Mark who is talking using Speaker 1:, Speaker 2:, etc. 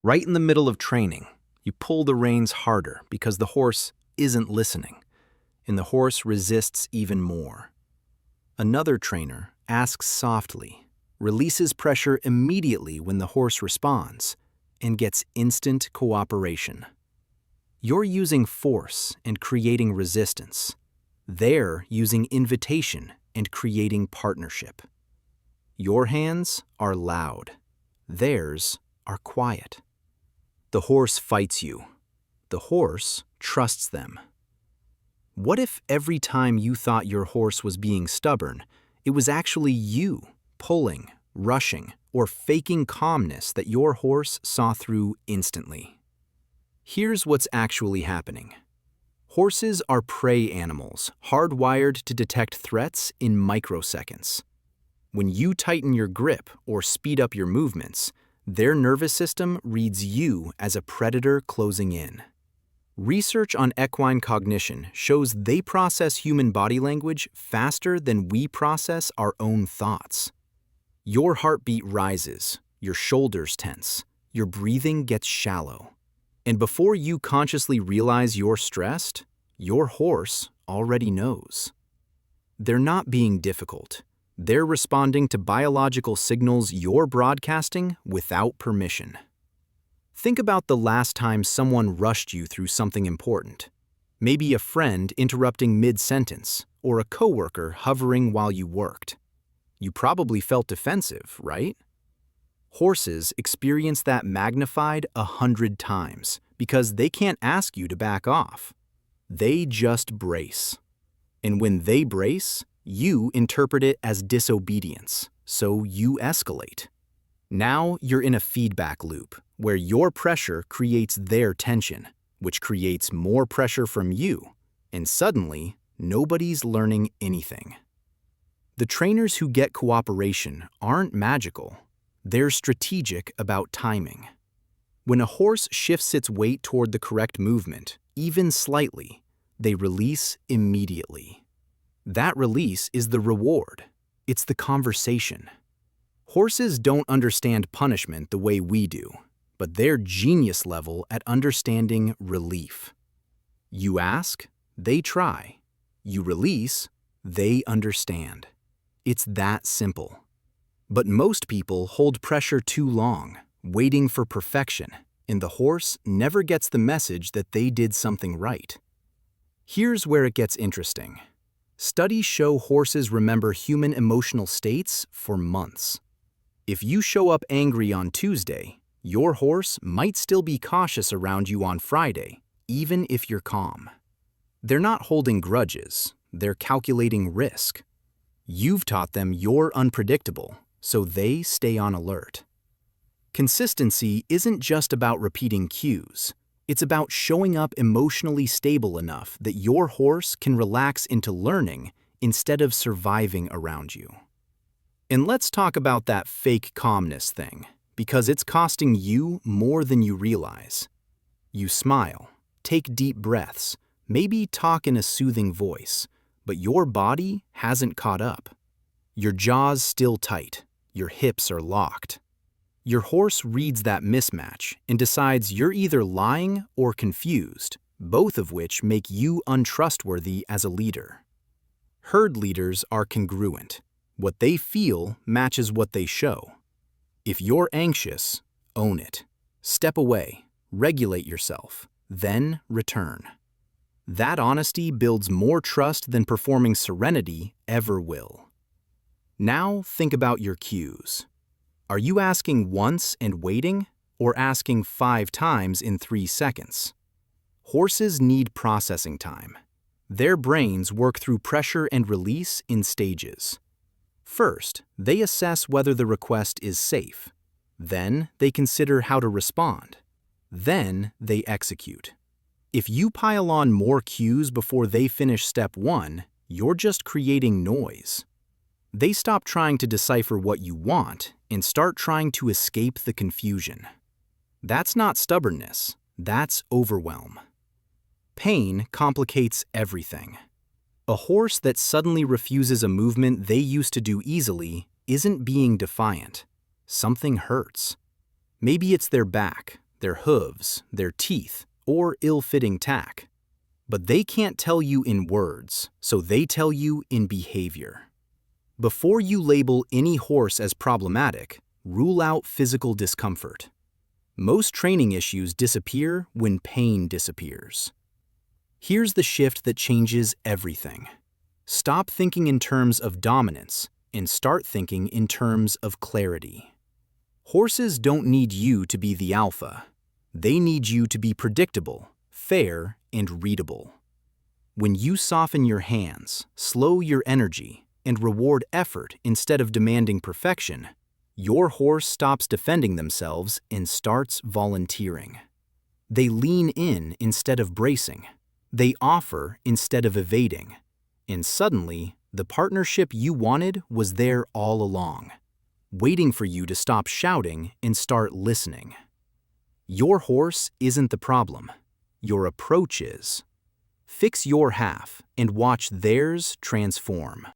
Speaker 1: Right in the middle of training, you pull the reins harder because the horse isn't listening, and the horse resists even more. Another trainer asks softly, releases pressure immediately when the horse responds, and gets instant cooperation. You're using force and creating resistance. They're using invitation and creating partnership. Your hands are loud. Theirs are quiet. The horse fights you. The horse trusts them. What if every time you thought your horse was being stubborn, it was actually you pulling, rushing, or faking calmness that your horse saw through instantly? Here's what's actually happening. Horses are prey animals, hardwired to detect threats in microseconds. When you tighten your grip or speed up your movements, their nervous system reads you as a predator closing in. Research on equine cognition shows they process human body language faster than we process our own thoughts. Your heartbeat rises, your shoulders tense, your breathing gets shallow. And before you consciously realize you're stressed, your horse already knows. They're not being difficult. They're responding to biological signals you're broadcasting without permission. Think about the last time someone rushed you through something important. Maybe a friend interrupting mid-sentence, or a coworker hovering while you worked. You probably felt defensive, right? Horses experience that magnified 100 times because they can't ask you to back off. They just brace. And when they brace, you interpret it as disobedience, so you escalate. Now you're in a feedback loop where your pressure creates their tension, which creates more pressure from you, and suddenly nobody's learning anything. The trainers who get cooperation aren't magical. They're strategic about timing. When a horse shifts its weight toward the correct movement, even slightly, they release immediately. That release is the reward. It's the conversation. Horses don't understand punishment the way we do, but they're genius level at understanding relief. You ask, they try. You release, they understand. It's that simple. But most people hold pressure too long, waiting for perfection, and the horse never gets the message that they did something right. Here's where it gets interesting. Studies show horses remember human emotional states for months. If you show up angry on Tuesday, your horse might still be cautious around you on Friday, even if you're calm. They're not holding grudges, they're calculating risk. You've taught them you're unpredictable, so they stay on alert. Consistency isn't just about repeating cues. It's about showing up emotionally stable enough that your horse can relax into learning instead of surviving around you. And let's talk about that fake calmness thing, because it's costing you more than you realize. You smile, take deep breaths, maybe talk in a soothing voice, but your body hasn't caught up. Your jaw's still tight, your hips are locked. Your horse reads that mismatch and decides you're either lying or confused, both of which make you untrustworthy as a leader. Herd leaders are congruent. What they feel matches what they show. If you're anxious, own it. Step away, regulate yourself, then return. That honesty builds more trust than performing serenity ever will. Now think about your cues. Are you asking once and waiting, or asking 5 times in 3 seconds? Horses need processing time. Their brains work through pressure and release in stages. First, they assess whether the request is safe. Then, they consider how to respond. Then, they execute. If you pile on more cues before they finish step 1, you're just creating noise. They stop trying to decipher what you want and start trying to escape the confusion. That's not stubbornness, that's overwhelm. Pain complicates everything. A horse that suddenly refuses a movement they used to do easily isn't being defiant. Something hurts. Maybe it's their back, their hooves, their teeth, or ill-fitting tack. But they can't tell you in words, so they tell you in behavior. Before you label any horse as problematic, rule out physical discomfort. Most training issues disappear when pain disappears. Here's the shift that changes everything. Stop thinking in terms of dominance and start thinking in terms of clarity. Horses don't need you to be the alpha. They need you to be predictable, fair, and readable. When you soften your hands, slow your energy, and reward effort instead of demanding perfection, your horse stops defending themselves and starts volunteering. They lean in instead of bracing. They offer instead of evading. And suddenly, the partnership you wanted was there all along, waiting for you to stop shouting and start listening. Your horse isn't the problem. Your approach is. Fix your half and watch theirs transform.